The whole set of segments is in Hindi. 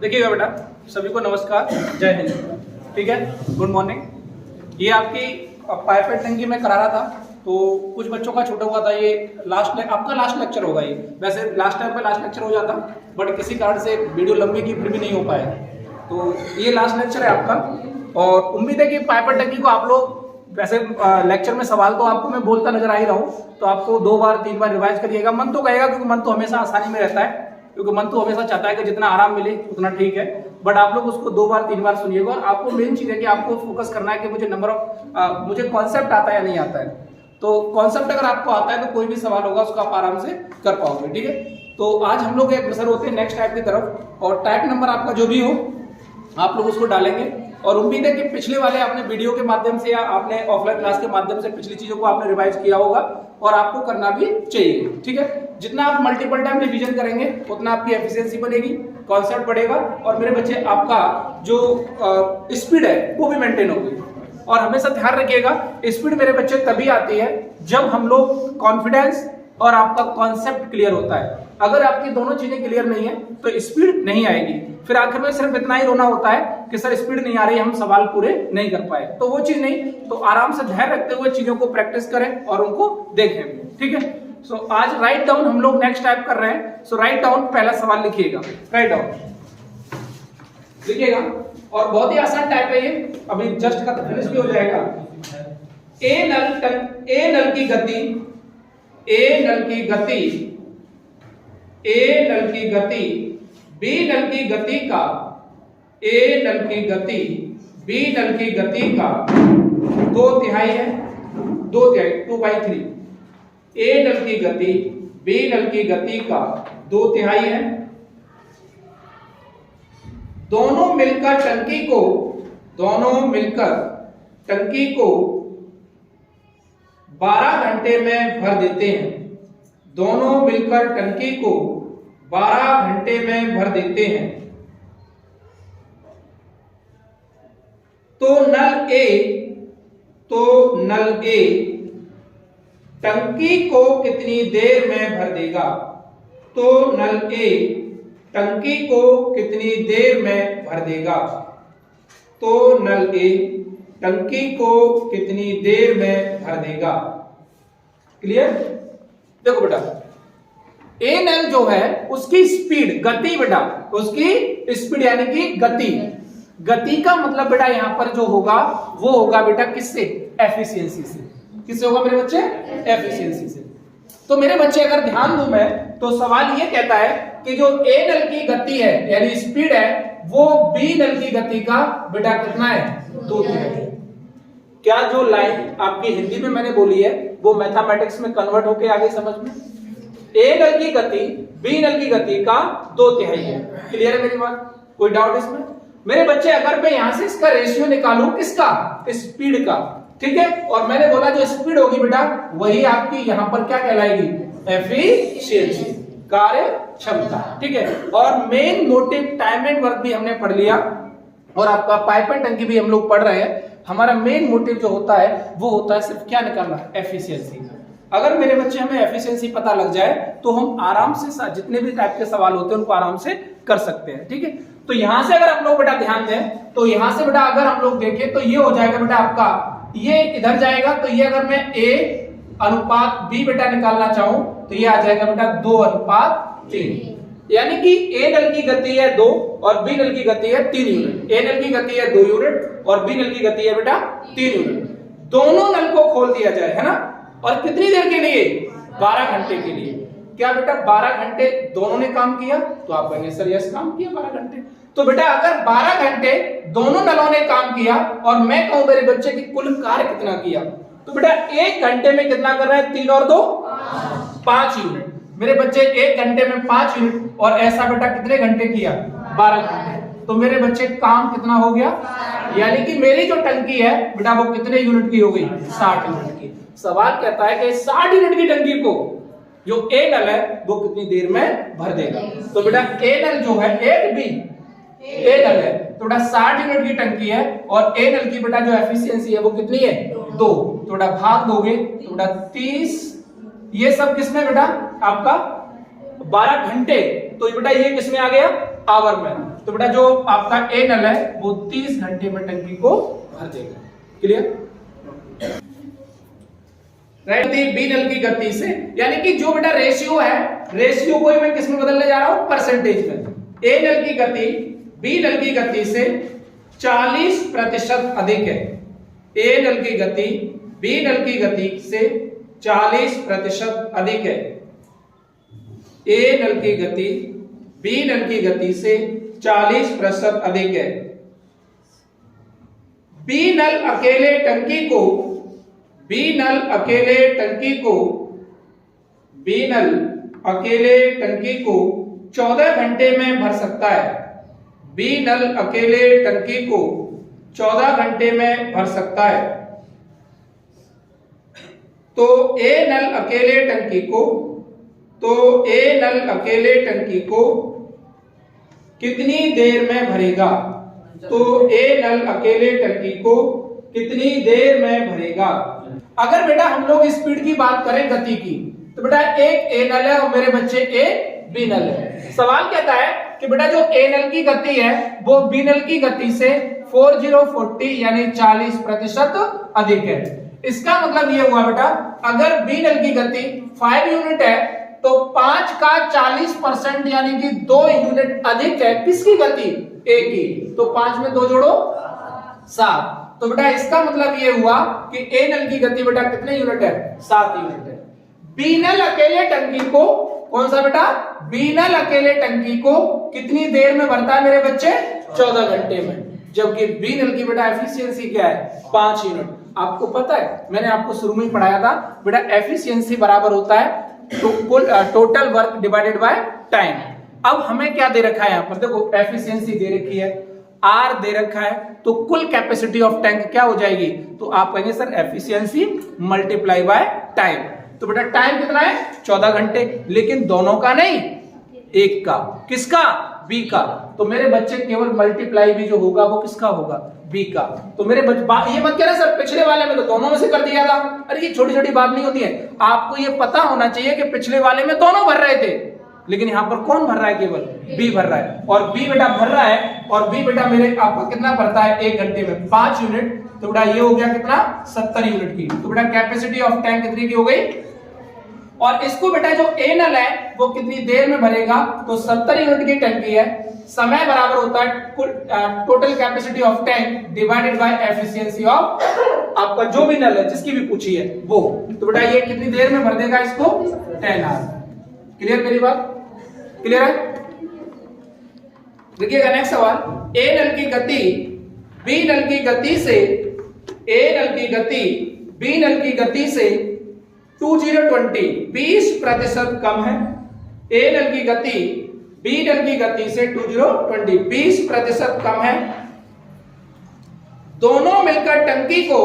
देखिएगा बेटा, सभी को नमस्कार, जय हिंद। ठीक है, गुड मॉर्निंग। ये आपकी पाइपेट टंकी में करा रहा था, तो कुछ बच्चों का छूटा हुआ था। ये आपका लास्ट लेक्चर होगा। ये वैसे लास्ट टाइम पे लास्ट लेक्चर हो जाता, बट किसी कारण से वीडियो लंबी की फिर भी नहीं हो पाया, तो ये लास्ट लेक्चर है आपका। और उम्मीद है कि पाइपेट टंकी को आप लोग, वैसे लेक्चर में सवाल तो आपको मैं बोलता नजर आ ही रहा हूँ, तो आपको 2 बार 3 बार रिवाइज करिएगा। मन तो कहेगा, क्योंकि मन तो हमेशा आसानी में रहता है, क्योंकि मन तो हमेशा चाहता है कि जितना आराम मिले उतना ठीक है। बट आप लोग उसको 2 बार 3 बार सुनिएगा। और आपको मेन चीज है कि आपको फोकस करना है कि मुझे कॉन्सेप्ट आता है या नहीं आता है। तो कॉन्सेप्ट अगर आपको आता है तो कोई भी सवाल होगा उसको आप आराम से कर पाओगे। ठीक है, तो आज हम लोग एक अग्रसर होते हैं नेक्स्ट टाइप की तरफ, और टाइप नंबर आपका जो भी हो आप लोग उसको डालेंगे। और उम्मीद है कि पिछले वाले आपने वीडियो के माध्यम से या आपने ऑफलाइन क्लास के माध्यम से पिछली चीजों को आपने रिवाइज किया होगा, और आपको करना भी चाहिए। ठीक है, जितना आप मल्टीपल टाइम रिवीजन करेंगे उतना आपकी एफिशिएंसी बढ़ेगी, कॉन्सेप्ट बढ़ेगा, और मेरे बच्चे आपका जो स्पीड है वो भी मेंटेन होगी। और हमेशा ध्यान रखिएगा, स्पीड मेरे बच्चे तभी आती है जब हम लोग कॉन्फिडेंस और आपका कॉन्सेप्ट क्लियर होता है। अगर आपकी दोनों चीजें क्लियर नहीं है तो स्पीड नहीं आएगी। फिर आखिर में सिर्फ इतना ही रोना होता है कि सर स्पीड नहीं आ रही, हम सवाल पूरे नहीं कर पाए। तो वो चीज नहीं, तो आराम से ध्यान रखते हुए चीजों को प्रैक्टिस करें और उनको देखें। ठीक है, सो आज राइट डाउन हम लोग नेक्स्ट टाइप कर रहे हैं। सो राइट डाउन, पहला सवाल लिखिएगा, राइट डाउन लिखिएगा। और बहुत ही आसान टाइप है ये, अभी जस्ट का फिनिश भी हो जाएगा। ए नल की गति, ए नल की गति, ए नल की गति, बी नल की गति का, ए नल की गति, बी नल की गति का 2/3 है, 2/3 2/3। ए नल की गति, बी नल की गति का 2/3 है। दोनों मिलकर टंकी को 12 घंटे में भर देते हैं। दोनों मिलकर टंकी को 12 घंटे में भर देते हैं। तो नल ए टंकी को कितनी देर में भर देगा? तो नल ए टंकी को कितनी देर में भर देगा? तो नल ए टंकी को कितनी देर में भर देगा? क्लियर? देखो बेटा, ए नल जो है उसकी स्पीड, गति बेटा, उसकी स्पीड यानी कि गति का मतलब बेटा यहां पर जो होगा वो होगा बेटा किससे? एफिशिएंसी से। किससे होगा मेरे बच्चे? एफिशिएंसी से। तो मेरे बच्चे अगर ध्यान दूं मैं, तो सवाल ये कहता है कि जो ए नल की गति है यानी स्पीड है, वो बी नल की गति का बेटा कितना है? 2/3। क्या जो लाइन आपकी हिंदी में मैंने बोली है वो मैथमेटिक्स में कन्वर्ट होके आगे समझ में? ए नल की गति बी नल की गति का 2/3 है। क्लियर है मेरी बात? कोई डाउट इसमें? मेरे बच्चे अगर मैं यहां से इसका रेशियो निकालूं, किसका? स्पीड का। ठीक है, और मैंने बोला जो स्पीड होगी बेटा वही आपकी यहां पर क्या कहलाएगी? एफिशिएंसी, कार्य क्षमता। ठीक है, और main motive time and work भी हमने पढ़ लिया, और आपका पाइपेट टंकी भी हम लोग पढ़ रहे हैं। हमारा मेन मोटिव जो होता है वो होता है सिर्फ क्या निकालना? एफिशिएंसी। अगर मेरे बच्चे हमें एफिशिएंसी पता लग जाए तो हम आराम से जितने भी टाइप के सवाल होते हैं उनको आराम से कर सकते हैं। ठीक है, तो यहां से अगर हम लोग बेटा ध्यान दें, तो यहां से बेटा अगर हम लोग देखें तो ये हो जाएगा बेटा आपका, ये इधर जाएगा, तो ये अगर मैं ए अनुपात बी बेटा निकालना चाहूं तो ये आ जाएगा बेटा 2:3। यानी कि ए नल की गति है 2 और बी नल की गति है 3 यूनिट। ए नल की गति है 2 यूनिट और बी नल की गति है बेटा 3 यूनिट। दोनों नल को खोल दिया जाए, है ना? और कितनी देर के लिए? 12 घंटे के लिए। क्या बेटा 12 घंटे दोनों ने काम किया? तो आप कहेंगे सर यस, काम किया 12 घंटे। तो बेटा अगर 12 घंटे दोनों नलों ने काम किया और मैं कहूं मेरे बच्चे की कुल कार्य कितना किया, तो बेटा 1 घंटे में कितना कर रहा है? 3 और 2 5 यूनिट। मेरे बच्चे 1 घंटे में 5 यूनिट, और ऐसा बेटा कितने घंटे किया? 12 घंटे। तो मेरे बच्चे काम कितना हो गया? यानी कि मेरी जो टंकी है बेटा वो कितने यूनिट की हो गई? 60 यूनिट की। सवाल कहता है कि 60 यूनिट की टंकी को जो ए नल है वो कितनी देर में भर देगा? तो बेटा ए नल जो है, ए बी ए नल है, तो बेटा 60 यूनिट की टंकी है, और ए नल की बेटा जो एफिशिएंसी है वो कितनी है? 2। तो बेटा भाग दोगे तो बेटा 30। ये सब किसमें बेटा? आपका 12 घंटे। तो बेटा ये किसमें आ गया? आवर में। तो बेटा जो आपका ए नल है वो 30 घंटे में टंकी को भर देगा। क्लियर? राइट। बी नल की गति से, यानी कि जो बेटा रेशियो है, रेशियो को मैं किस में बदलने जा रहा हूं? परसेंटेज में। ए नल की गति बी नल की गति से 40% अधिक है। ए नल की गति बी नल की गति से 40% अधिक है। ए नल की गति बी नल की गति से 40% अधिक है। बी नल अकेले टंकी को बी नल अकेले टंकी को बी नल अकेले टंकी को 14 घंटे में भर सकता है। बी नल अकेले टंकी को 14 घंटे में भर सकता है। तो ए नल अकेले टंकी को कितनी देर में भरेगा? तो ए नल अकेले टंकी को कितनी देर में भरेगा? अगर बेटा हम लोग स्पीड की बात करें, गति की, तो बेटा एक ए नल है और मेरे बच्चे एक बी नल है। सवाल कहता है कि बेटा जो ए नल की गति है वो बी नल की गति से 40 यानी 40% अधिक है। इसका मतलब ये हुआ बेटा, अगर बी नल की गति 5 यूनिट है तो 5 का 40% यानी कि 2 यूनिट अधिक है। किसकी गति? ए की। तो 5 में 2 जोड़ो 7। तो बेटा इसका मतलब ये हुआ कि ए नल की गति बेटा कितने यूनिट है? 7 यूनिट है। बी नल अकेले टंकी को, कौन सा बेटा? बी नल अकेले टंकी को कितनी देर में भरता है मेरे बच्चे? 14 घंटे में। जबकि बी नल की बेटा एफिशिएंसी क्या है? 5 यूनिट। आपको पता है, मैंने आपको शुरू में पढ़ाया था बेटा, एफिशिएंसी बराबर होता है तो कुल total work divided by time. अब हमें क्या दे रखा है यहाँ पर? देखो एफिशिएंसी दे रखी है, आर दे रखा है, तो कुल कैपेसिटी ऑफ टैंक क्या हो जाएगी? तो आप कहेंगे sir efficiency multiply by time. तो बेटा टाइम कितना है? 14 घंटे। लेकिन दोनों का नहीं, एक का। किसका? बी का। तो मेरे बच्चे केवल मल्टीप्लाई भी जो होगा वो किसका होगा? बी का। तो मेरे ये मत कहना सर पिछले वाले में तो दोनों में से कर दिया था। अरे ये छोटी छोटी बात नहीं होती है, आपको ये पता होना चाहिए कि पिछले वाले में दोनों भर रहे थे, लेकिन यहाँ पर कौन भर रहा है? केवल बी भर रहा है। और बी बेटा भर रहा है, और बी बेटा मेरे आपका कितना भरता है? 1 घंटे में 5 यूनिट। तो बेटा ये हो गया कितना? 70 यूनिट की। तो बेटा कैपेसिटी ऑफ टैंक कितनी की हो गई? और इसको बेटा जो ए नल है वो कितनी देर में भरेगा? तो 70 यूनिट की टंकी है, समय बराबर होता है total capacity of tank divided by efficiency of आपका जो भी नल है, जिसकी भी पूछी है वो। तो बेटा ये कितनी देर में भर देगा इसको? 10 आवर। क्लियर? मेरी बात क्लियर है? देखिएगा नेक्स्ट सवाल। ए नल की गति बी नल की गति से बी नल की गति से 20% कम है। ए नल की गति बी नल की गति से 20% कम है। दोनों मिलकर टंकी को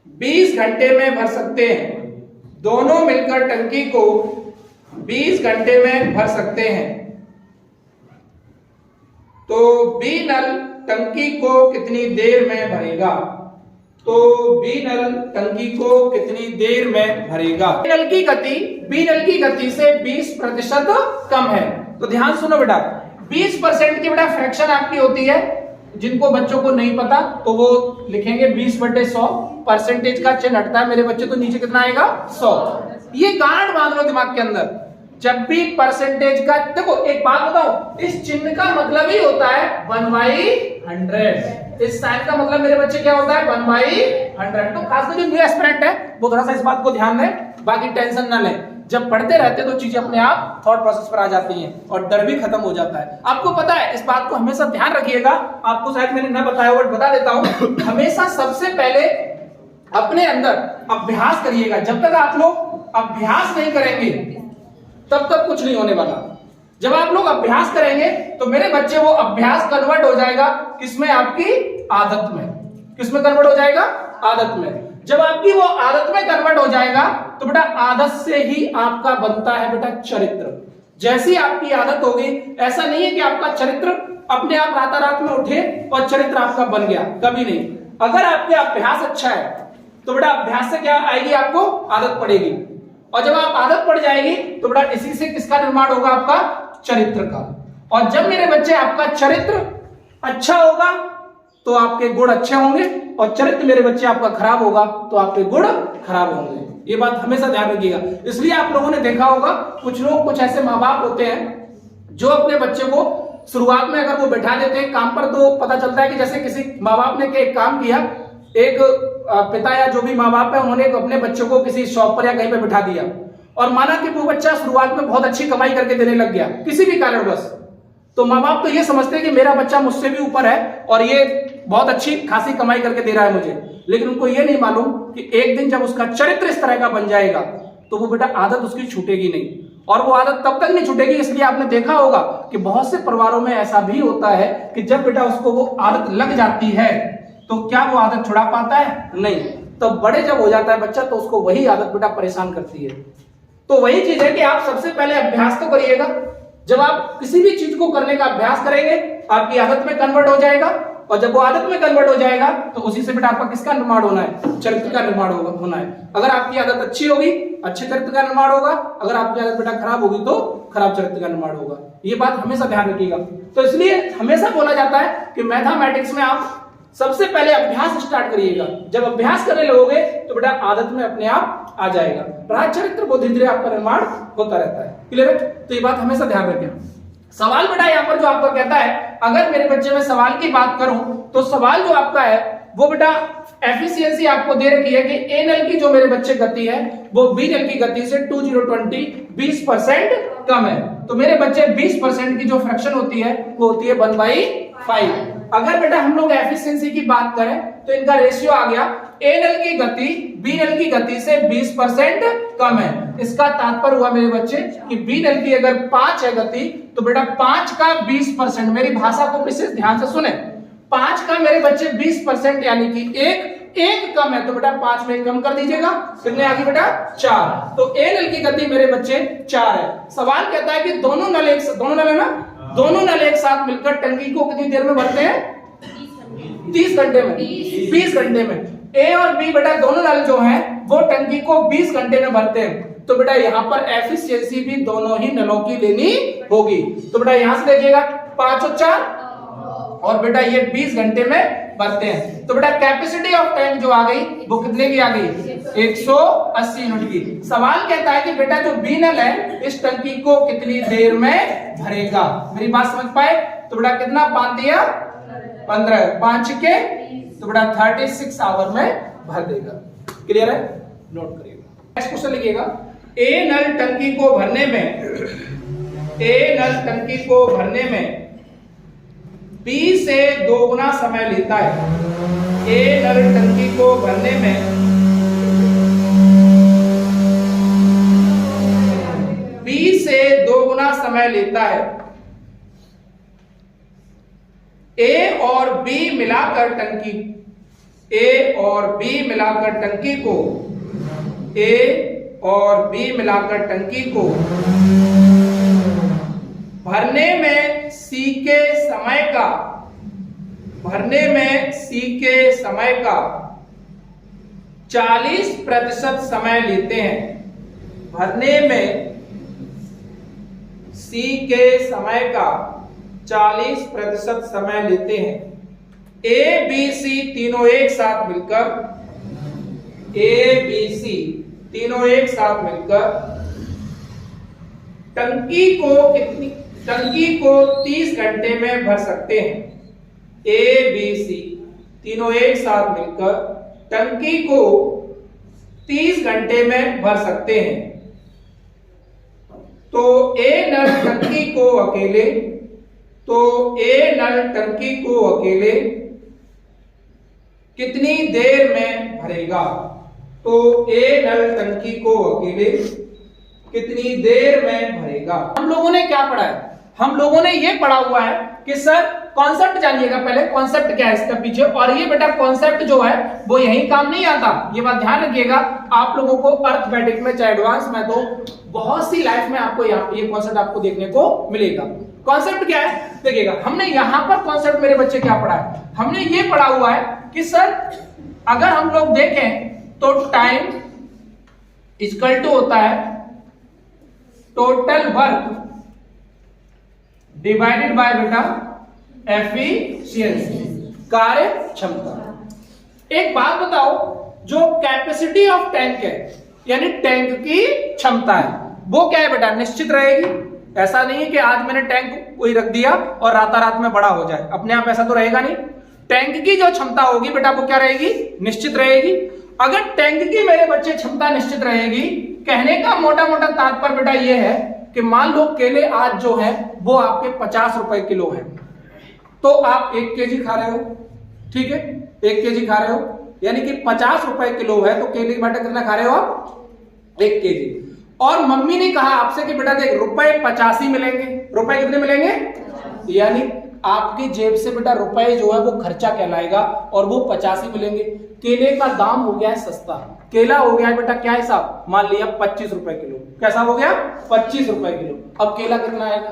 20 घंटे में भर सकते हैं। दोनों मिलकर टंकी को 20 घंटे में भर सकते हैं। तो बी नल टंकी को कितनी देर में भरेगा? तो बी नल टंकी को कितनी देर में भरेगा? नल की गति बी नल की गति से 20% कम है। तो ध्यान सुनो बेटा, 20% की बेटा फ्रैक्शन आपकी होती है, जिनको बच्चों को नहीं पता तो वो लिखेंगे 20/100। परसेंटेज का चिन्ह हटता है मेरे बच्चे, तो नीचे कितना आएगा? 100। ये गांठ बांध लो दिमाग के अंदर। जब भी परसेंटेज का, देखो एक बात बताओ, इस चिन्ह का मतलब ही होता है 1/100। इस साइन का मतलब मेरे बच्चे क्या होता है? 1/100। तो खासकर जो न्यू एस्पिरेंट है वो थोड़ा सा इस बात को ध्यान दें, बाकी टेंशन ना लें। जब पढ़ते रहते तो चीजें अपने आप थॉट प्रोसेस पर आ जाती हैं और डर भी खत्म हो जाता है। आपको पता है, इस बात को हमेशा ध्यान रखिएगा। आपको शायद मैंने ना बताया बट बता देता हूं, हमेशा सबसे पहले अपने अंदर अभ्यास करिएगा। जब तक आप लोग अभ्यास नहीं करेंगे तब तक कुछ नहीं होने वाला। जब आप लोग अभ्यास करेंगे तो मेरे बच्चे वो अभ्यास कन्वर्ट हो जाएगा किसमें? आपकी आदत में। किसमें कन्वर्ट हो जाएगा? आदत में। जब आपकी वो आदत में कन्वर्ट हो जाएगा तो बेटा आदत से ही आपका बनता है बेटा चरित्र। जैसी आपकी आदत होगी, ऐसा नहीं है कि आपका चरित्र अपने आप रातारात में उठे और चरित्र आपका बन गया, कभी नहीं। अगर आपके अभ्यास अच्छा है तो बेटा अभ्यास से क्या आएगी? आपको आदत पड़ेगी। और जब आप आदत पड़ जाएगी तो बेटा इसी से किसका निर्माण होगा? आपका चरित्र का। और जब मेरे बच्चे आपका चरित्र अच्छा होगा तो आपके गुण अच्छे होंगे, और चरित्र मेरे बच्चे आपका खराब होगा तो आपके गुण खराब होंगे। ये बात हमेशा ध्यान रखिएगा। इसलिए आप लोगों ने देखा होगा कुछ लोग, कुछ ऐसे माँ बाप होते हैं जो अपने बच्चे को शुरुआत में अगर वो बैठा देते हैं काम पर, तो पता चलता है कि जैसे किसी माँ बाप ने एक काम किया, एक पिता या जो भी माँ बाप है उन्होंने अपने बच्चों को किसी शॉप पर या कहीं पर बैठा दिया, और माना कि वो बच्चा शुरुआत में बहुत अच्छी कमाई करके देने लग गया किसी भी कारणवश, तो माँ बाप तो ये समझते हैं कि मेरा बच्चा मुझसे भी ऊपर है और ये बहुत अच्छी खासी कमाई करके दे रहा है मुझे, लेकिन उनको ये नहीं मालूम कि एक दिन जब उसका चरित्र इस तरह का बन जाएगा तो वो बेटा आदत उसकी छूटेगी नहीं, और वो आदत तब तक नहीं छूटेगी। इसलिए आपने देखा होगा कि बहुत से परिवारों में ऐसा भी होता है कि जब बेटा उसको वो आदत लग जाती है तो क्या वो आदत छुड़ा पाता है? नहीं। तो बड़े जब हो जाता है बच्चा तो उसको वही आदत बेटा परेशान करती है। तो वही चीज है कि आप सबसे पहले अभ्यास तो करिएगा। जब आप किसी भी चीज को करने का अभ्यास करेंगे आपकी आदत में कन्वर्ट हो जाएगा, और जब वो आदत में कन्वर्ट हो जाएगा तो उसी से बेटा आपका किसका निर्माण होना है? चरित्र का निर्माण होना है। अगर आपकी आदत अच्छी होगी अच्छे चरित्र का निर्माण होगा, अगर आपकी आदत बेटा खराब होगी तो खराब चरित्र का निर्माण होगा। ये बात हमेशा ध्यान रखिएगा। तो इसलिए हमेशा बोला जाता है कि मैथमेटिक्स में आप सबसे पहले अभ्यास स्टार्ट करिएगा। जब अभ्यास करने लगोगे तो बेटा आदत में अपने आप आ जाएगा, राज चरित्र वो धीरे धीरे आपका निर्माण होता रहता है। क्लियर है? तो ये बात हमेशा ध्यान रखें। सवाल बेटा यहाँ पर जो आपका कहता है, अगर मेरे बच्चे में सवाल की बात करूं तो सवाल जो आपका है वो बेटा एफिशिएंसी आपको दे रखी है कि ए नल की जो मेरे बच्चे गति है वो बी नल की गति से 20% कम है। तो मेरे बच्चे 20% की जो फ्रैक्शन होती है वो होती है 1/5। अगर बेटा हम लोग एफिशिएंसी की बात करें तो इनका रेशियो आ गया ए नल की गति बी नल की गति से 20% कम है। इसका तात्पर्य हुआ मेरे बच्चे कि बी नल की अगर 5 है गति तो बेटा 5 का 20%, मेरी भाषा को विशेष ध्यान से सुने, 5 का मेरे बच्चे 20% यानी कि एक कम है, तो बेटा 5 में कम कर दीजिएगा, कितने आगे बेटा 4। तो ए नल की गति मेरे बच्चे 4 है। सवाल कहता है कि दोनों नल है ना, दोनों नल एक साथ मिलकर टंकी को कितनी देर में भरते हैं? 30 घंटे में, 20 घंटे में। ए और बी बेटा दोनों नल जो हैं वो टंकी को 20 घंटे में भरते हैं। तो बेटा यहाँ पर एफिशिएंसी भी दोनों ही नलों की लेनी होगी। तो बेटा यहां से देखिएगा 5 और 4, और बेटा ये 20 घंटे में भरते हैं। तो बेटा कैपेसिटी ऑफ टैंक जो आ गई वो कितने की आ गई? 180 यूनिट की। सवाल कहता है कि बेटा जो बी नल है इस टंकी को कितनी देर में भरेगा? मेरी बात समझ पाए? तो बेटा कितना 5 दिया 15, 5 के तो बेटा 36 आवर में भर देगा। क्लियर है? नोट करिएगा। नेक्स्ट क्वेश्चन लिखिएगा, ए नल टंकी को भरने में बी से 2 गुना समय लेता है। ए नल टंकी को भरने में बी से 2 गुना समय लेता है। ए और बी मिलाकर टंकी को भरने में सी के समय का 40% समय लेते हैं। भरने में सी के समय का 40% समय लेते हैं। ए बी सी तीनों एक साथ मिलकर टंकी को 30 घंटे में भर सकते हैं। ए बी सी तीनों एक साथ मिलकर टंकी को 30 घंटे में भर सकते हैं। तो ए नल टंकी को अकेले कितनी देर में भरेगा? तो ए नल टंकी को अकेले कितनी देर में भरेगा? हम लोगों ने क्या पढ़ा है? हम लोगों ने ये पढ़ा हुआ है कि सर कॉन्सेप्ट जानिएगा पहले, कॉन्सेप्ट क्या है इसका पीछे, और ये बेटा कॉन्सेप्ट जो है वो यही काम नहीं आता। ये बात ध्यान रखिएगा। आप लोगों को अर्थमेटिक में चाहे एडवांस में तो बहुत सी लाइफ में आपको ये कॉन्सेप्ट आपको देखने को मिलेगा। कॉन्सेप्ट क्या है देखिएगा। हमने यहां पर कॉन्सेप्ट मेरे बच्चे क्या पढ़ा है? हमने ये पढ़ा हुआ है कि सर अगर हम लोग देखें तो टाइम इक्वल टू होता है टोटल वर्क डिवाइडेड बाय बेटा एफिशिएंसी, कार्य क्षमता। एक बात बताओ, जो कैपेसिटी ऑफ टैंक है यानी टैंक की क्षमता है वो क्या है बेटा, निश्चित रहेगी। ऐसा नहीं है कि आज मैंने टैंक कोई रख दिया और रातारात में बड़ा हो जाए, अपने आप ऐसा तो रहेगा नहीं। टैंक की जो क्षमता होगी बेटा वो क्या रहेगी, निश्चित रहेगी। अगर टैंक की मेरे बच्चे क्षमता निश्चित रहेगी, कहने का मोटा मोटा तात्पर्य बेटा ये है कि मान लो केले आज जो है वो आपके 50 रुपए किलो है, तो आप 1 केजी खा रहे हो, ठीक है, 1 केजी खा रहे हो, यानी कि 50 रुपए किलो है तो केले बेटा कितना खा रहे हो आप, 1 केजी। और मम्मी ने कहा आपसे कि बेटा देख रुपए 85 मिलेंगे, रुपए कितने मिलेंगे, यानी आपकी जेब से बेटा रुपए जो है वो खर्चा कहलाएगा और वो 85 मिलेंगे। केले का दाम हो गया है सस्ता, केला हो गया है बेटा क्या हिसाब, मान लिया 25 रुपए किलो, कैसा हो गया 25 रुपए किलो। अब केला कितना आएगा,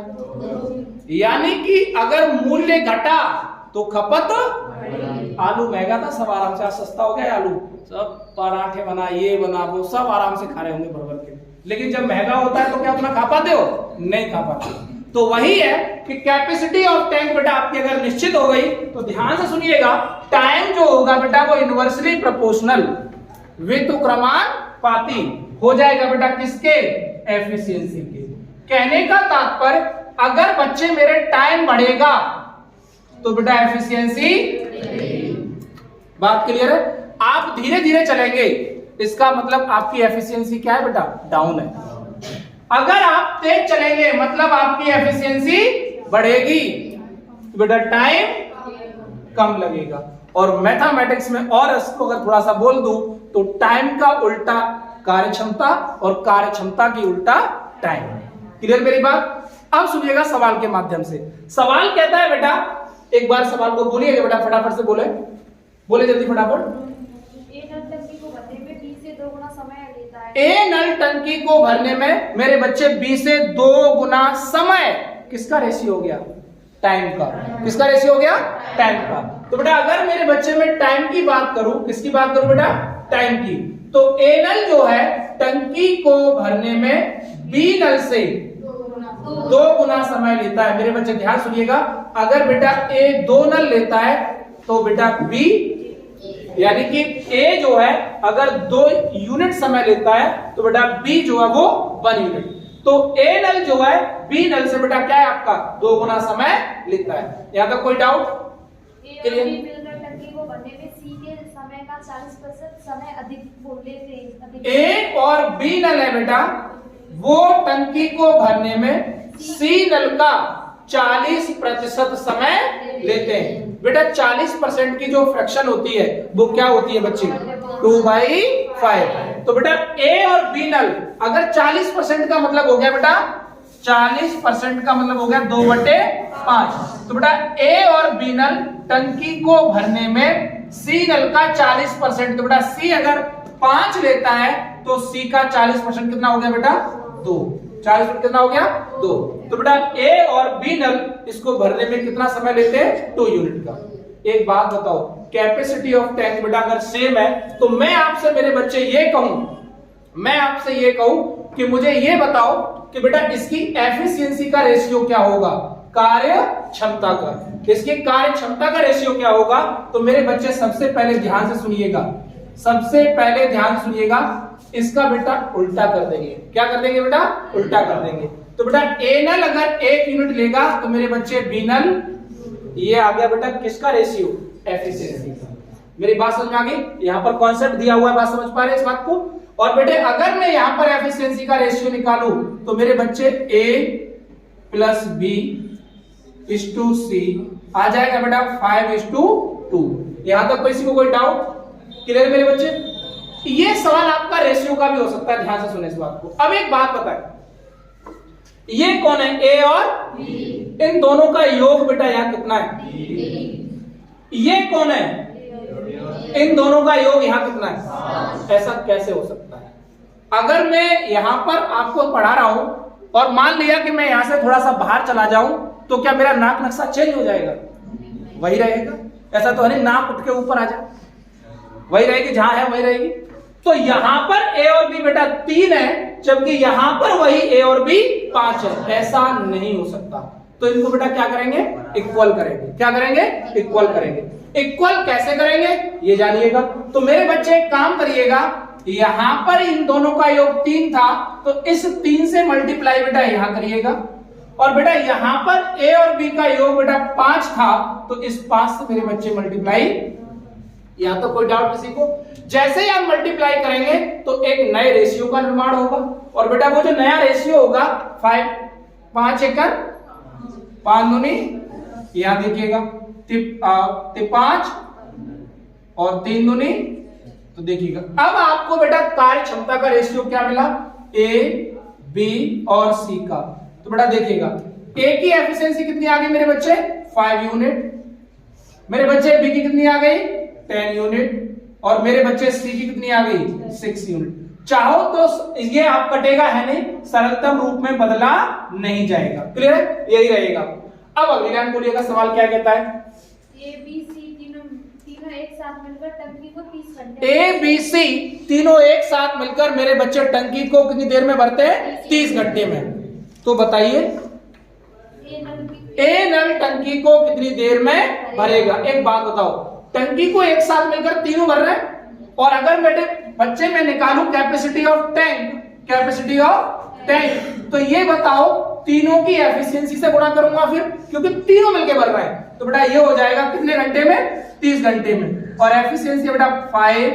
यानी कि अगर मूल्य घटा तो खपत, आलू महंगा था सब आराम से, आज सस्ता हो गया आलू, सब पराठे बना ये बना वो सब आराम से खा रहे होंगे भर भर के। लेकिन जब महंगा होता है तो क्या उतना खा पाते हो, नहीं खा पाते। तो वही है कि कैपेसिटी ऑफ टैंक बेटा आपकी अगर निश्चित हो गई तो ध्यान से सुनिएगा, टाइम जो होगा बेटा वो इनवर्सली प्रोपोर्शनल व्युत्क्रमानुपाती हो जाएगा बेटा किसके, एफिशिएंसी के। कहने का तात्पर्य अगर बच्चे मेरे टाइम बढ़ेगा तो बेटा एफिशिएंसी, बात क्लियर है। आप धीरे धीरे चलेंगे इसका मतलब आपकी एफिशिएंसी क्या है बेटा, डाउन है। अगर आप तेज चलेंगे मतलब आपकी एफिशिएंसी बढ़ेगी, बेटा टाइम कम लगेगा। और मैथमेटिक्स में और इसको अगर थोड़ा सा बोल दूं तो टाइम का उल्टा कार्यक्षमता और कार्यक्षमता की उल्टा टाइम। क्लियर मेरी बात। अब सुनिएगा सवाल के माध्यम से। सवाल कहता है बेटा, एक बार सवाल को बोलिएगा बेटा, फटाफट से बोले, बोले जल्दी फटाफट। ए नल टंकी को भरने में मेरे बच्चे 20 से 2 गुना समय, किसका रेशियो हो गया, टाइम का। किसका रेशियो हो गया, टाइम का। तो बेटा अगर मेरे बच्चे में टाइम की बात करूं, किसकी बात करूं बेटा, टाइम की, तो ए नल जो है टंकी को भरने में बी नल से 2 गुना समय लेता है। मेरे बच्चे ध्यान सुनिएगा, अगर बेटा ए 2 नल लेता है तो बेटा बी, यानी कि ए जो है अगर 2 यूनिट समय लेता है तो बेटा बी जो है वो 1 यूनिट। तो ए नल जो है बी नल से बेटा क्या है आपका 2 गुना समय लेता है। यहां तक कोई डाउट, क्लियर। टंकी को भरने में सी के समय का 40% समय अधिक बोलते थे। ए और बी नल है बेटा, वो टंकी को भरने में सी नल का 40% समय लेते हैं। बेटा 40% की जो फ्रैक्शन होती है वो क्या होती है बच्चे, 2/5। तो बेटा ए और बी नल अगर 40% का मतलब हो गया बेटा, 40% का मतलब हो गया 2/5। तो बेटा ए और बी नल टंकी को भरने में सी नल का 40%, तो बेटा सी अगर 5 लेता है तो सी का 40% कितना हो गया बेटा, 2। 40% कितना हो गया, 2। तो बेटा ए और बी नल इसको भरने में कितना समय लेते हैं, 2 यूनिट का। एक बात बताओ, कैपेसिटी ऑफ टैंक बेटा अगर सेम है तो मैं आपसे मेरे बच्चे ये कहूं, मैं आपसे ये कहूं कि मुझे ये बताओ कि बेटा इसकी एफिशिएंसी का रेशियो क्या होगा, कार्य क्षमता का। इसकी कार्य क्षमता का रेशियो क्या होगा। तो मेरे बच्चे सबसे पहले ध्यान से सुनिएगा, सबसे पहले ध्यान सुनिएगा, इसका बेटा उल्टा कर देंगे। क्या कर देंगे बेटा, उल्टा कर देंगे। तो बेटा ए नल अगर 1 यूनिट लेगा तो मेरे बच्चे बी नल, ये आ गया बेटा किसका रेशियो, एफिशिएंसी का। मेरी बात समझ में आ गई, यहां पर कॉन्सेप्ट दिया हुआ है, बात समझ पा रहे इस बात को। और बेटे अगर मैं यहां पर एफिशिएंसी का रेशियो निकालूं तो मेरे बच्चे ए प्लस बी इज टू सी आ जाएगा बेटा 5:2। यहां तक किसी को कोई डाउट, क्लियर मेरे बच्चे। ये सवाल आपका रेशियो का भी हो सकता है, ध्यान से सुने इस बात को। अब एक बात बताएं, ये कौन है, ए और बी, इन दोनों का योग बेटा यहां कितना है, ये कौन है, इन दोनों का योग यहां कितना है। ऐसा कैसे हो सकता है। अगर मैं यहां पर आपको पढ़ा रहा हूं और मान लिया कि मैं यहां से थोड़ा सा बाहर चला जाऊं तो क्या मेरा नाक नक्शा चेंज हो जाएगा, वही रहेगा। ऐसा तो है नहीं नाक उठ के ऊपर आ जाए, वही रहेगी, जहां है वही रहेगी। तो यहां पर ए और बी बेटा 3 है, जबकि यहां पर वही ए और बी 5 है। ऐसा नहीं हो सकता। तो इनको बेटा क्या करेंगे? इक्वल करेंगे। क्या करेंगे? इक्वल करेंगे। इक्वल कैसे करेंगे ये जानिएगा। तो मेरे बच्चे एक काम करिएगा, यहां पर इन दोनों का योग 3 था, तो इस 3 से मल्टीप्लाई बेटा यहां करिएगा। और बेटा यहां पर ए और बी का योग बेटा 5 था, तो इस 5 से मेरे बच्चे मल्टीप्लाई। या तो कोई डाउट किसी को? जैसे ही आप मल्टीप्लाई करेंगे तो एक नए रेशियो का निर्माण होगा। और बेटा वो जो नया रेशियो होगा 5 एकड़ 5 दूनी, यहां देखिएगा 5 और 3 दूनी, तो देखिएगा अब आपको बेटा कार्य क्षमता का रेशियो क्या मिला? ए, बी और सी का। तो बेटा देखिएगा ए की एफिशिएंसी कितनी आ गई मेरे बच्चे? 5 यूनिट। मेरे बच्चे बी की कितनी आ गई? 10 यूनिट। और मेरे बच्चे सी की कितनी आ गई? 6 यूनिट। चाहो तो ये आप कटेगा है नहीं, सरलतम रूप में बदला नहीं जाएगा। क्लियर है? यही रहेगा। अब अगली लाइन बोलिएगा, सवाल क्या कहता है? ए बी सी तीनों एक साथ मिलकर टंकी को 30 घंटे। ए बी सी तीनों एक साथ मिलकर मेरे बच्चे टंकी को कितनी देर में भरते हैं? 30 घंटे में। तो बताइए ए नल टंकी को कितनी देर में भरेगा? एक बात बताओ, टंकी को एक साथ मिलकर तीनों भर रहे हैं, और अगर मेरे बच्चे में निकालूं कैपेसिटी ऑफ टैंक, तो ये बताओ तीनों की एफिशिएंसी से गुणा करूंगा फिर, क्योंकि तीनों मिलकर भर रहे हैं। तो बेटा ये हो जाएगा कितने घंटे में? 30 घंटे में। और एफिशिएंसी बेटा 5,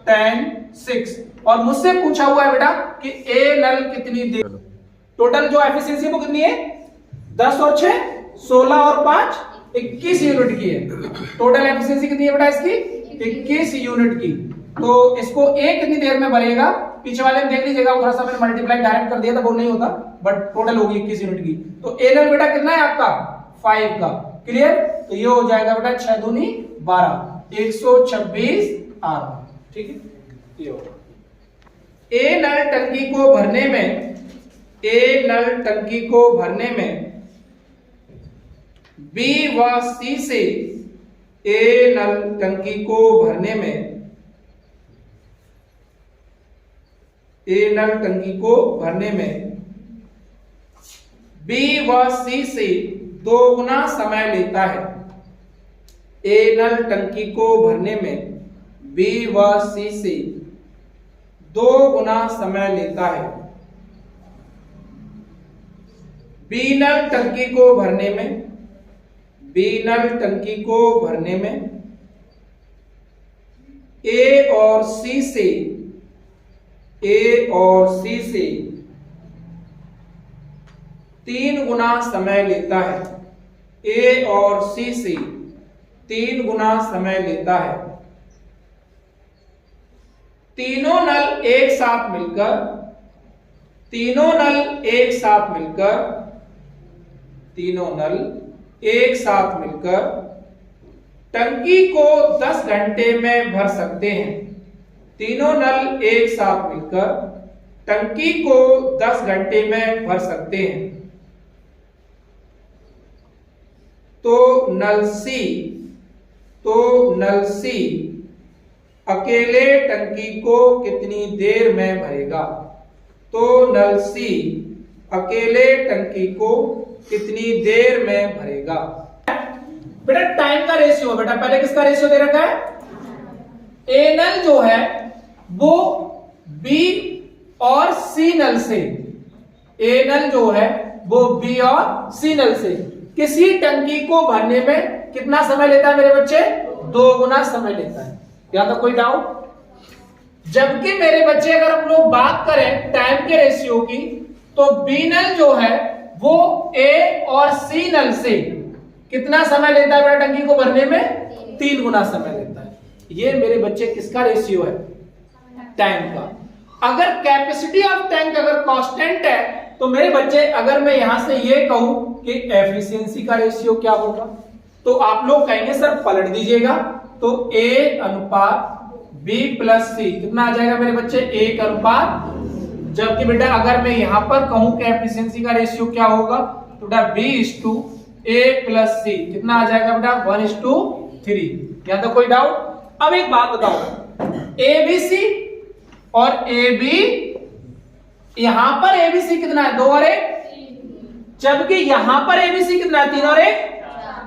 10, 6। और मुझसे पूछा हुआ है बेटा कि ए नल कितनी देर, टोटल जो एफिशिएंसी वो कितनी है? 10 और 6 16 और 5 21 यूनिट की है। टोटल एफिशिएंसी कितनी है बेटा इसकी? 21 यूनिट की। तो इसको ए कितनी देर में भरेगा? पीछे वाले में देख लीजिएगा, थोड़ा सा मैंने मल्टीप्लाई डायरेक्ट कर दिया था, वो नहीं होता, बट टोटल होगी 21 यूनिट की। तो ए नल बेटा कितना है आपका? 5 का। क्लियर? तो ये हो जाएगा बेटा 6 दूनी 12, 126 आर। ठीक है, ये होगा। ए नल टंकी को भरने में, ए नल टंकी को भरने में बी व सी से, ए नल टंकी को भरने में, ए नल टंकी को भरने में बी व सी से 2 गुना समय लेता है। ए नल टंकी को भरने में बी व सी से 2 गुना समय लेता है। बी नल टंकी को भरने में, बी नल टंकी को भरने में ए और सी से, ए और सी से 3 गुना समय लेता है। ए और सी से 3 गुना समय लेता है। तीनों नल एक साथ मिलकर, तीनों नल एक साथ मिलकर, तीनों नल एक साथ मिलकर टंकी को 10 घंटे में भर सकते हैं। तीनों नल एक साथ मिलकर टंकी को 10 घंटे में भर सकते हैं। तो नल सी, तो नल सी अकेले टंकी को कितनी देर में भरेगा? तो नल सी अकेले टंकी को कितनी देर में भरेगा? बेटा टाइम का रेशियो, बेटा पहले किसका रेशियो दे रखा है? ए नल जो है वो बी और सी नल से, ए नल जो है वो बी और सी नल से किसी टंकी को भरने में कितना समय लेता है मेरे बच्चे? 2 गुना समय लेता है। या तो कोई डाउट? जबकि मेरे बच्चे अगर हम लोग बात करें टाइम के रेशियो की, तो बी नल जो है वो ए और सी नल से कितना समय लेता है बेटा टंकी को भरने में? 3 गुना समय लेता है। ये मेरे बच्चे किसका रेशियो है? टैंक का। अगर कैपेसिटी ऑफ टैंक अगर कांस्टेंट है, तो मेरे बच्चे अगर मैं यहां से ये कहूं कि एफिशिएंसी का रेशियो क्या होगा, तो आप लोग कहेंगे सर पलट दीजिएगा, तो ए अनुपात बी प्लस सी कितना आ जाएगा मेरे बच्चे? 1 अनुपात। जबकि बेटा अगर मैं यहां पर कहूं कि एफिशिएंसी का रेशियो क्या होगा, तो बेटा B/A प्लस सी कितना आ जाएगा बेटा? 1/3। या तो कोई डाउट? अब एक बात बताओ, ABC और ए बी, यहां पर एबीसी कितना है 2 और 1, जबकि यहां पर एबीसी कितना है 3 और 1।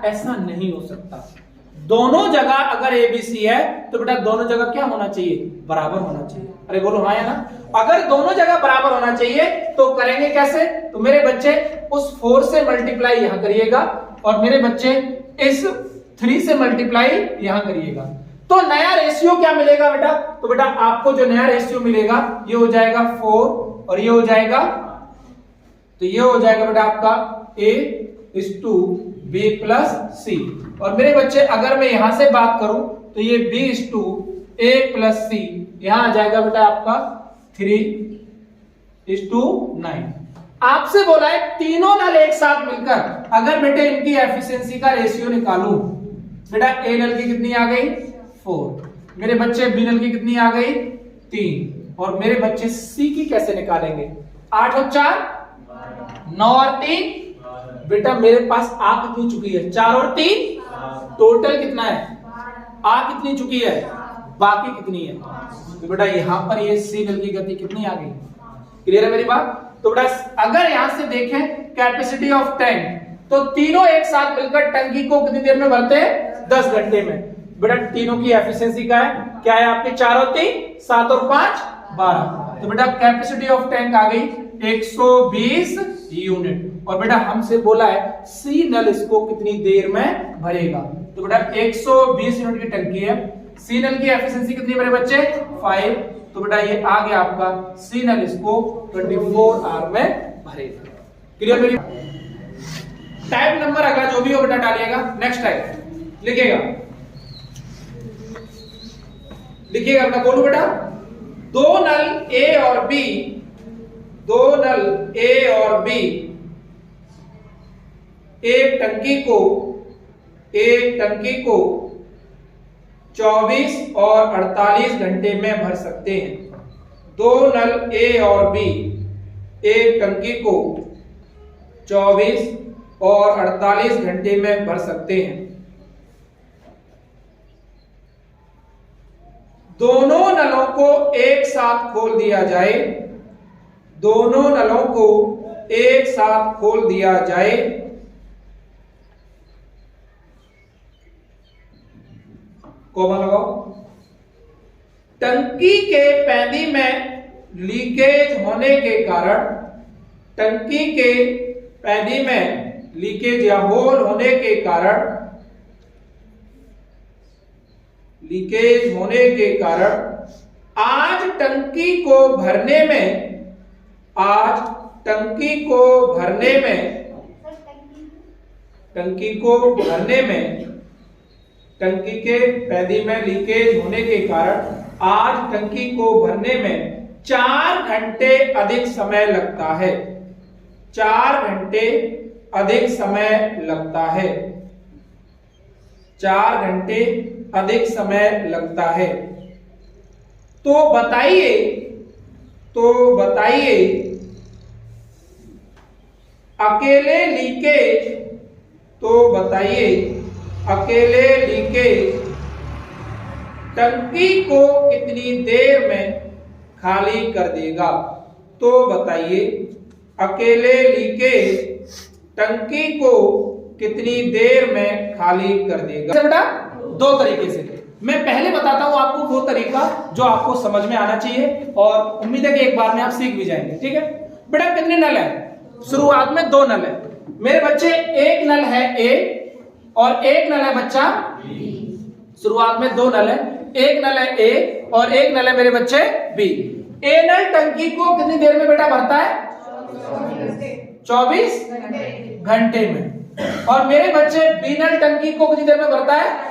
ऐसा नहीं हो सकता। दोनों जगह अगर एबीसी है तो बेटा दोनों जगह क्या होना चाहिए, बराबर होना चाहिए। अरे बोलो हाँ या ना। अगर दोनों जगह बराबर होना चाहिए तो करेंगे कैसे, तो मेरे बच्चे उस 4 से मल्टीप्लाई यहां करिएगा और मेरे बच्चे इस 3 से मल्टीप्लाई यहां करिएगा। तो नया रेशियो क्या मिलेगा बेटा, तो बेटा आपको जो नया रेशियो मिलेगा ये हो जाएगा 4 और ये हो जाएगा, तो ये हो जाएगा बेटा आपका A:B + C। और मेरे बच्चे अगर मैं यहां से बात करूं तो ये B:A + C यहां आ जाएगा बेटा आपका 3:9। आपसे बोला है तीनों नल एक साथ मिलकर अगर बेटे इनकी एफिशिएंसी का रेशियो निकालूं, बेटा ए नल की कितनी आ गई 4, मेरे बच्चे बी नल की कितनी आ गई 3, और मेरे बच्चे सी की कैसे निकालेंगे, 8 और 4 9 और 3, बेटा मेरे पास आ कितनी चुकी है 4 और 3, टोटल कितना है आ कितनी चुकी है, बाकी कितनी है, तो बेटा यहां पर ये सी नल की गति कितनी आ गई। क्लियर है मेरी बात। तो बेटा अगर यहां से देखें कैपेसिटी ऑफ टैंक, तो तीनों एक साथ मिलकर टंकी को कितनी देर में भरते हैं 10 घंटे में। बेटा तीनों की एफिशिएंसी क्या है, क्या है आपके 4 और 3 7 और 5 12, तो बेटा कैपेसिटी ऑफ टैंक आ गई 120 यूनिट। और बेटा हमसे बोला है सी नल इसको कितनी देर में भरेगा, तो बेटा 120 यूनिट की टंकी है, सी नल की एफिशिएंसी कितनी मेरे बच्चे 5, तो बेटा ये आ गया आपका सी नल इसको 24 आवर में भरेगा। क्लियर मेरी। टाइप नंबर अगला जो भी हो बेटा डालिएगा, नेक्स्ट टाइप लिखिएगा बेटा, बोलो बेटा। दो नल ए और बी, दो नल ए और बी एक टंकी को 24 और 48 घंटे में भर सकते हैं। दो नल ए और बी एक टंकी को 24 और 48 घंटे में भर सकते हैं। दोनों नलों को एक साथ खोल दिया जाए, दोनों नलों को एक साथ खोल दिया जाए कोमा लगाओ, टंकी के पैदी में लीकेज होने के कारण, टंकी के पैदी में लीकेज या होल होने के कारण, लीकेज होने के कारण आज टंकी को भरने में, आज टंकी को भरने में, टंकी को भरने में, टंकी के पैदी में लीकेज होने के कारण आज टंकी को भरने में 4 घंटे अधिक समय लगता है, 4 घंटे अधिक समय लगता है, 4 घंटे अधिक समय लगता है। तो बताइए, तो बताइए अकेले लीकेज, तो बताइए अकेले लीकेज टंकी को कितनी देर में खाली कर देगा, तो बताइए अकेले लीकेज टंकी को कितनी देर में खाली कर देगा। बेटा दो तरीके से मैं पहले बताता हूं आपको वो तरीका जो आपको समझ में आना चाहिए और उम्मीद है कि एक बार में आप सीख भी जाएंगे। ठीक है बेटा, कितने नल है, शुरुआत में 2 नल है मेरे बच्चे, एक नल है ए और एक नल है बच्चा बी। शुरुआत में 2 नल है, एक नल है ए और एक नल है मेरे बच्चे बी। ए नल टंकी को कितनी देर में बेटा भरता है 24 घंटे में, और मेरे बच्चे बी नल टंकी को कितनी देर में भरता है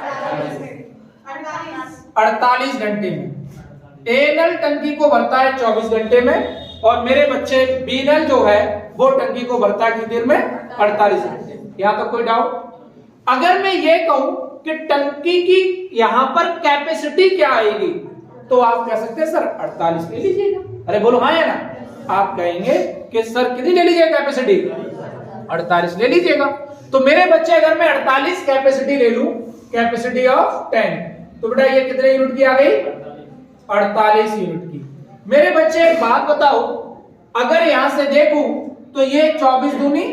48 घंटे में। ए नल टंकी को भरता है 24 घंटे में और मेरे बच्चे बी नल जो है वो टंकी को भरता है कितनी देर में 48 घंटे। यहां तक कोई डाउट? अगर मैं ये कहूं कि टंकी की यहां पर कैपेसिटी क्या आएगी, तो आप कह सकते हैं सर 48 ले लीजिएगा। अरे बोलो हाँ या ना। आप कहेंगे कि सर कितनी ले लीजिएगा कैपेसिटी, 48 ले लीजिएगा। तो मेरे बच्चे अगर मैं 48 कैपेसिटी ले लूं, कैपेसिटी ऑफ टैंक, तो बेटा ये कितने यूनिट की आ गई 48 यूनिट की। मेरे बच्चे एक बात बताओ, अगर यहां से देखूं तो ये 24 दूनी,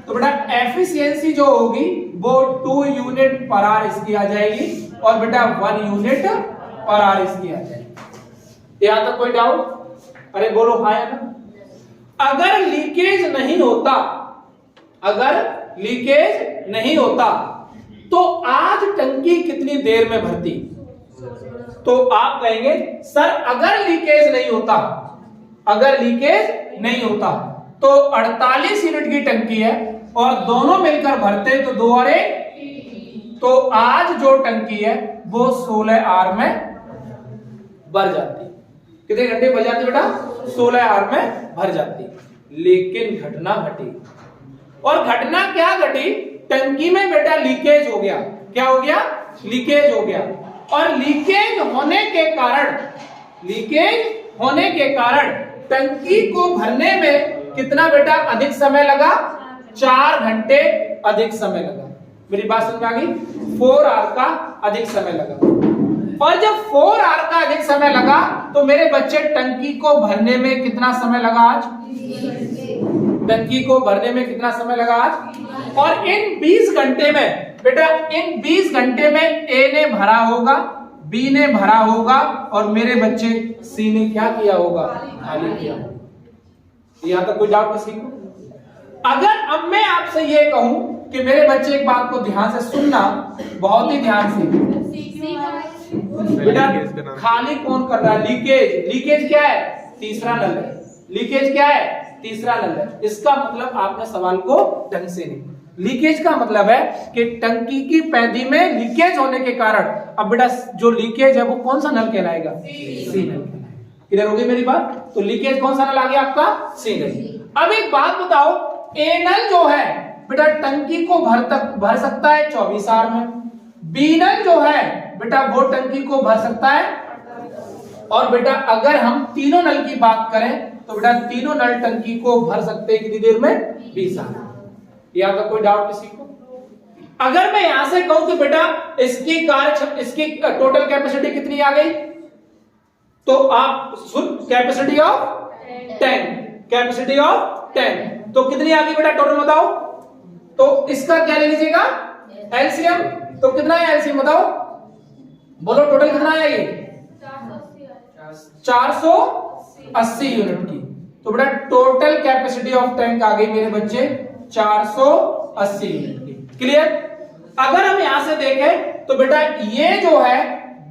तो बेटा एफिशिएंसी जो होगी वो 2 यूनिट पर आवर इसकी आ जाएगी और बेटा 1 यूनिट पर आवर इसकी आ जाएगी। यहां तक कोई डाउट? अरे बोलो हाँ या ना। अगर लीकेज नहीं होता, अगर लीकेज नहीं होता तो आज टंकी कितनी देर में भरती? तो आप कहेंगे सर अगर लीकेज नहीं होता, अगर लीकेज नहीं होता तो 48 यूनिट की टंकी है और दोनों मिलकर भरते तो 2 और 1, तो आज जो टंकी है वो 16 आवर में भर जाती। कितने घंटे भर जाती बेटा? 16 आवर में भर जाती। लेकिन घटना घटी, और घटना क्या घटी? टंकी में बेटा लीकेज हो गया। क्या हो गया? लीकेज हो गया। और लीकेज होने के कारण, लीकेज होने के कारण टंकी को भरने में कितना बेटा अधिक समय लगा? 4 घंटे अधिक समय लगा। मेरी बात समझ में आ गई? 4 आवर का अधिक समय लगा। और जब 4 आवर का अधिक समय लगा तो मेरे बच्चे टंकी को भरने में कितना समय लगा आज? टंकी को भरने में कितना समय लगा आज? और इन 20 घंटे में बेटा, इन 20 घंटे में ए ने भरा होगा, बी ने भरा होगा और मेरे बच्चे सी ने क्या किया होगा? खाली किया। यहां तक कोई डाउट किसी को? अगर अब मैं आपसे ये कहूं कि मेरे बच्चे एक बात को ध्यान से सुनना, बहुत ही ध्यान से बेटा, खाली कौन कर रहा है? लीकेज। लीकेज क्या है? तीसरा नल है। लीकेज क्या है? तीसरा नल है। इसका मतलब आपने सवाल को ढंग से नहीं। लीकेज का मतलब है कि टंकी की पैदी में लीकेज होने के कारण, अब बेटा जो लीकेज है वो कौन सा नल कहलाएगा? सी नल। क्लियर होगी मेरी बात? तो लीकेज कौन सा नल आ गया आपका? सी नल। अब एक बात बताओ, ए नल जो है बेटा टंकी को भर सकता है 24 आवर में। बी नल जो है बेटा वो टंकी को भर सकता है, और बेटा अगर हम तीनों नल की बात करें तो बेटा तीनों नल टंकी को भर सकते हैं कितनी देर में? 20 आवर। यहां तक कोई डाउट किसी को? अगर मैं यहां से कहूं कि बेटा इसकी इसकी टोटल कैपेसिटी कितनी आ गई, तो आप सुन, कैपेसिटी ऑफ 10, कैपेसिटी ऑफ 10, तो कितनी आ गई बेटा टोटल बताओ? तो इसका क्या ले लीजिएगा? एलसीएम। तो कितना है एलसीएम बताओ? बोलो टोटल कितना है ये? 480 यूनिट की। तो बेटा टोटल कैपेसिटी ऑफ टैंक आ गई मेरे बच्चे 480 यूनिट की। क्लियर? अगर हम यहां से देखें तो बेटा ये जो है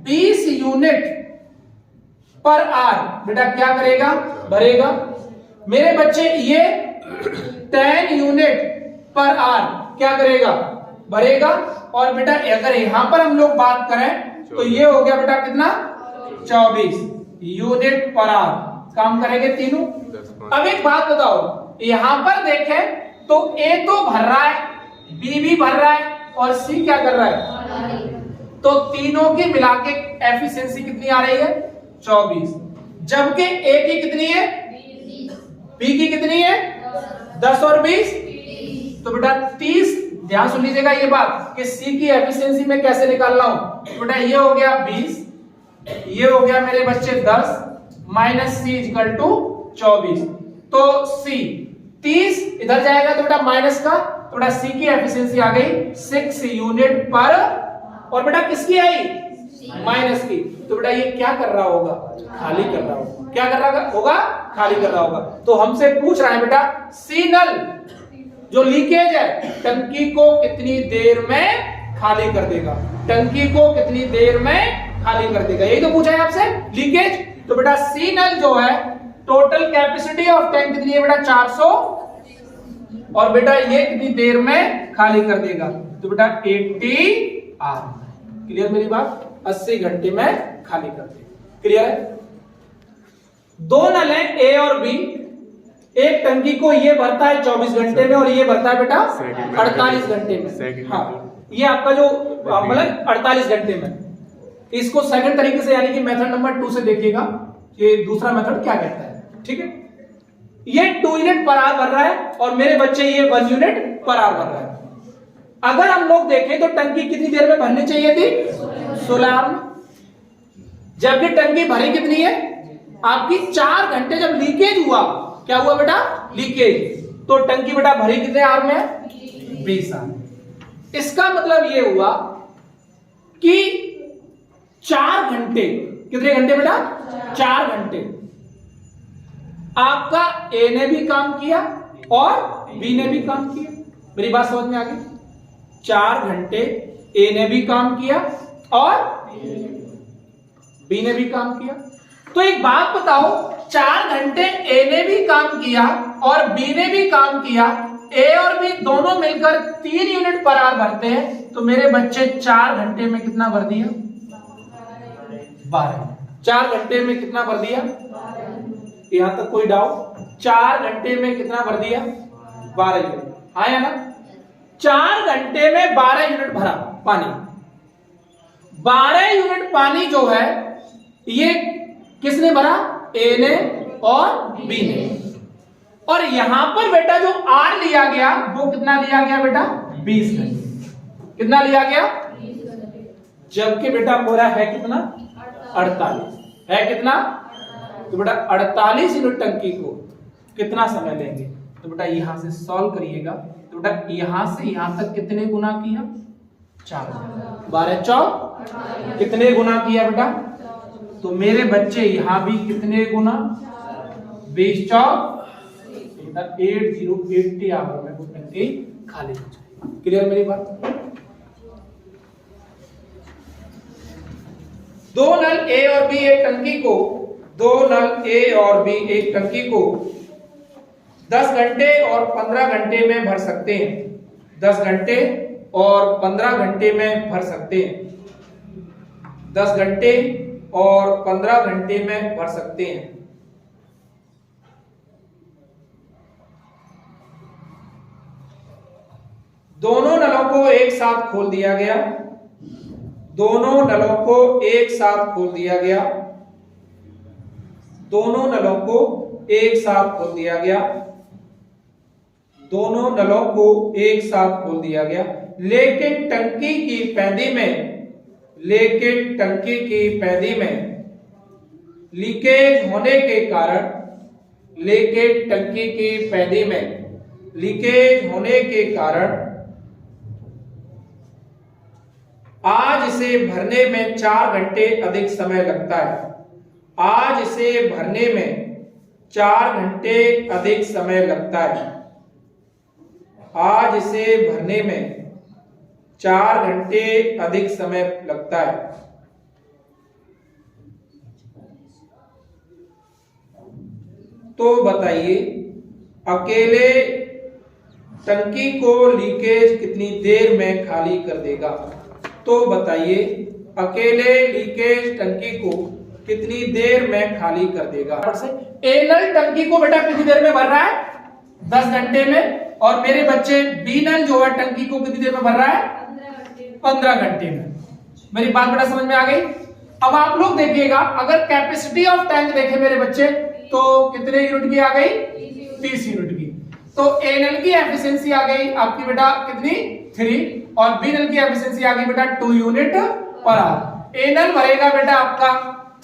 20 यूनिट पर आवर बेटा क्या करेगा? भरेगा। मेरे बच्चे ये 10 यूनिट पर आवर क्या करेगा? भरेगा। और बेटा अगर यहां पर हम लोग बात करें तो ये हो गया बेटा कितना? 24 यूनिट पर आवर काम करेंगे तीनों। अब एक बात बताओ, यहां पर देखें तो ए तो भर रहा है, बी भी भर रहा है और सी क्या कर रहा है? तो तीनों की मिला के एफिशिएंसी कितनी आ रही है? 24। जबकि ए की कितनी है? बी की कितनी है? 10 और 20, तो बेटा 30। ध्यान सुन लीजिएगा ये बात कि सी की एफिशिएंसी में कैसे निकाल रहा हूं। बेटा ये हो गया 20, ये हो गया मेरे बच्चे 10 माइनस सी इक्वल टू 24। तो सी 30 इधर जाएगा तो बेटा माइनस का, तो बेटा सी की एफिशिएंसी आ गई 6 यूनिट पर, और बेटा किसकी आई? माइनस की। तो बेटा ये क्या कर रहा होगा? खाली कर रहा होगा। क्या कर रहा होगा? खाली कर रहा होगा। तो हमसे पूछ रहा है बेटा सी नल जो लीकेज है टंकी को कितनी देर में खाली कर देगा? टंकी को कितनी देर में खाली कर देगा? यही तो पूछा है आपसे, लीकेज। तो बेटा सी नल जो है टोटल कैपेसिटी ऑफ टैंक कितनी है बेटा? 400, और बेटा ये कितनी देर में खाली कर देगा? तो बेटा 80 आवर। क्लियर मेरी बात? 80 घंटे में खाली कर देगा। क्लियर है? दो नल है ए और बी। एक टंकी को ये भरता है 24 घंटे में और ये भरता है बेटा 48 घंटे में। हाँ, ये आपका जो मतलब 48 घंटे में। इसको सेकंड तरीके से यानी कि मेथड नंबर 2 से देखिएगा कि दूसरा मेथड क्या कहता है। ठीक है, ये 2 यूनिट पर आवर भर रहा है और मेरे बच्चे ये 1 यूनिट पर आवर भर रहा है। अगर हम लोग देखें तो टंकी कितनी देर में भरनी चाहिए थी? 16 आवर में। जबकि टंकी भरी कितनी है? आपकी 4 घंटे जब लीकेज हुआ, क्या हुआ बेटा? लीकेज, तो टंकी बेटा भरी कितने आर में? 20 आर। इसका मतलब ये हुआ कि 4 घंटे, कितने घंटे बेटा? 4 घंटे आपका ए ने भी काम किया और बी ने भी काम किया। मेरी बात समझ में आ गई? 4 घंटे ए ने भी काम किया और बी ने भी काम किया। तो एक बात बताओ, 4 घंटे ए ने भी काम किया और बी ने भी काम किया, ए और बी दोनों मिलकर 3 यूनिट पर आवर भरते हैं, तो मेरे बच्चे 4 घंटे में कितना भर दिया? 12। 4 घंटे में कितना भर दिया? यहां तक कोई डाउट? 4 घंटे में कितना भर दिया? 12 यूनिट। आया ना? 4 घंटे में 12 यूनिट भरा पानी। 12 यूनिट पानी जो है ये किसने भरा? ए ने और बी ने। और यहां पर बेटा जो आर लिया गया वो कितना लिया गया बेटा? 20 घंटे। कितना लिया गया? जबकि बेटा बोला है कितना? 48 है। कितना? तो बेटा 48 यूनिट टंकी को कितना समय लेंगे? तो बेटा यहां से सॉल्व करिएगा, तो बेटा यहां से यहां तक कितने गुना किया? 4। 12 चौक कितने गुना किया बेटा? तो मेरे बच्चे यहां भी कितने गुना? 20 चौक 80 आवर में वो टंकी खाली हो जाएगी। क्लियर मेरी बात? 2 नल ए और बी एक टंकी को 2 नल ए और बी एक टंकी को 10 घंटे और 15 घंटे में भर सकते हैं। 10 घंटे और 15 घंटे में भर सकते हैं। 10 घंटे और 15 घंटे में भर सकते हैं। दोनों नलों को एक साथ खोल दिया गया। दोनों नलों को एक साथ खोल दिया गया। दोनों नलों को एक साथ खोल दिया गया। दोनों नलों को एक साथ खोल दिया गया, लेकिन टंकी की पैदी में लीकेज होने के कारण आज इसे भरने में 4 घंटे अधिक समय लगता है। आज इसे भरने में 4 घंटे अधिक समय लगता है। आज इसे भरने में 4 घंटे अधिक समय लगता है। तो बताइए, अकेले टंकी को लीकेज कितनी देर में खाली कर देगा? तो बताइए, अकेले लीकेज टंकी को कितनी देर में खाली कर देगा? ए नल टंकी को बेटा कितनी देर में भर रहा है? 10 घंटे में। और मेरे बच्चे बी नल जो है टंकी को कितनी देर में भर रहा है? 15 घंटे में। मेरी बात बेटा समझ में आ गई? अब आप लोग देखिएगा, अगर कैपेसिटी ऑफ टैंक देखें मेरे बच्चे, तो कितने यूनिट की आ गई? 30 यूनिट की। तो ए नल की एफिशिएंसी आ गई आपकी बेटा कितनी? 3। और बी नल की एफिशिएंसी आ गई बेटा 2 यूनिट पर आवर। ए नल भरेगा बेटा आपका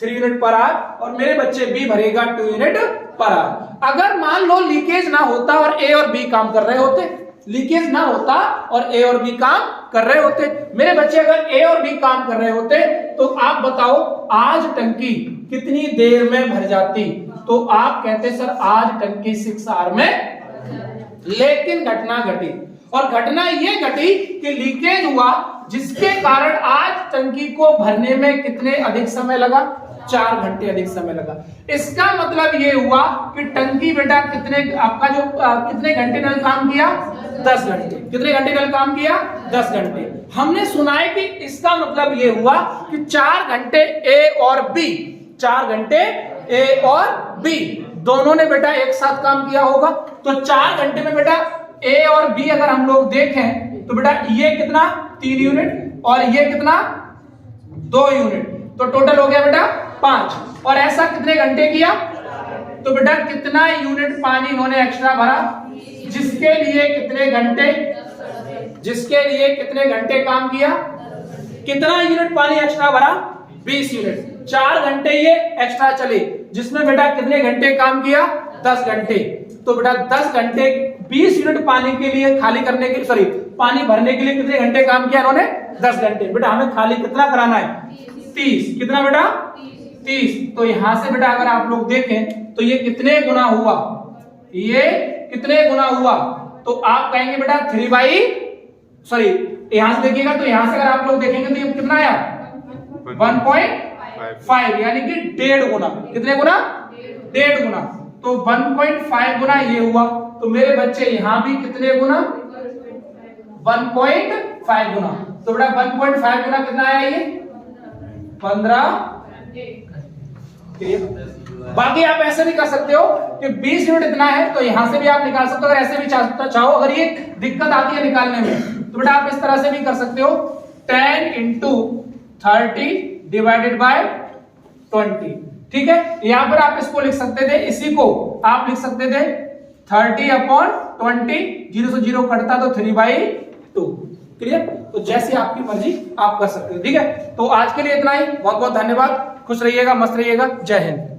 3 यूनिट पर आवर और मेरे बच्चे बी भरेगा 2 यूनिट पर आवर। अगर मान लो लीकेज ना होता और ए और बी काम कर रहे होते, लीकेज ना होता और ए और बी काम कर रहे होते, मेरे बच्चे अगर ए और बी काम कर रहे होते, तो आप बताओ आज टंकी कितनी देर में भर जाती? तो आप कहते सर आज टंकी 6 आवर में। लेकिन घटना घटी, और घटना ये घटी कि लीकेज हुआ, जिसके कारण आज टंकी को भरने में कितने अधिक समय लगा? 4 घंटे अधिक समय लगा। इसका मतलब ये हुआ कि टंकी बेटा कितने आपका जो कितने घंटे नल काम किया? 10 घंटे। कितने घंटे नल काम किया? 10 घंटे। हमने सुना है कि इसका मतलब ये हुआ कि 4 घंटे ए और बी, 4 घंटे ए और बी दोनों ने बेटा एक साथ काम किया होगा। तो 4 घंटे में बेटा ए और बी अगर हम लोग देखें तो बेटा ये कितना? 3 यूनिट और ये कितना? 2 यूनिट। तो टोटल हो गया बेटा 5। और ऐसा कितने घंटे किया? तो बेटा कितना यूनिट पानी इन्होंने एक्स्ट्रा भरा? जिसके लिए कितने घंटे काम किया? कितना यूनिट पानी एक्स्ट्रा भरा? 20 यूनिट। 4 घंटे ये एक्स्ट्रा चले, जिसमें बेटा कितने घंटे काम किया, 10 घंटे। तो बेटा 10 घंटे 20 यूनिट पानी के लिए खाली करने के, सॉरी पानी भरने के लिए कितने घंटे काम किया इन्होंने, 10 घंटे। बेटा हमें खाली कितना कराना है, 30। कितना बेटा, 30। तो यहां से बेटा अगर आप लोग देखें तो ये कितने गुना हुआ, ये कितने गुना हुआ, तो आप कहेंगे बेटा 3 यहां से देखिएगा तो यहां से अगर आप लोग देखेंगे तो ये कितना आया, 1.5 यानी कि 1.5 गुना। कितने गुना, 1.5 गुना। तो 1.5 गुना ये हुआ। तो मेरे बच्चे यहां भी कितने गुना, 1.5 गुना। तो बेटा 1.5 गुना कितना आया, ये 15। बाकी आप ऐसे भी कर सकते हो कि 20 यूनिट इतना है तो यहां से भी आप निकाल सकते हो। अगर ऐसे भी चाहो, अगर ये दिक्कत आती है निकालने में, तो बेटा आप इस तरह से भी कर सकते हो, 10 into 30 डिवाइडेड बाय 20। ठीक है, यहां पर आप इसको लिख सकते थे, इसी को आप लिख सकते थे 30/20, 0 से 0 कटता तो 3/2। क्लियर? तो जैसे आपकी मर्जी आप कर सकते हो। ठीक है, तो आज के लिए इतना ही। बहुत बहुत धन्यवाद। खुश रहिएगा, मस्त रहिएगा। जय हिंद।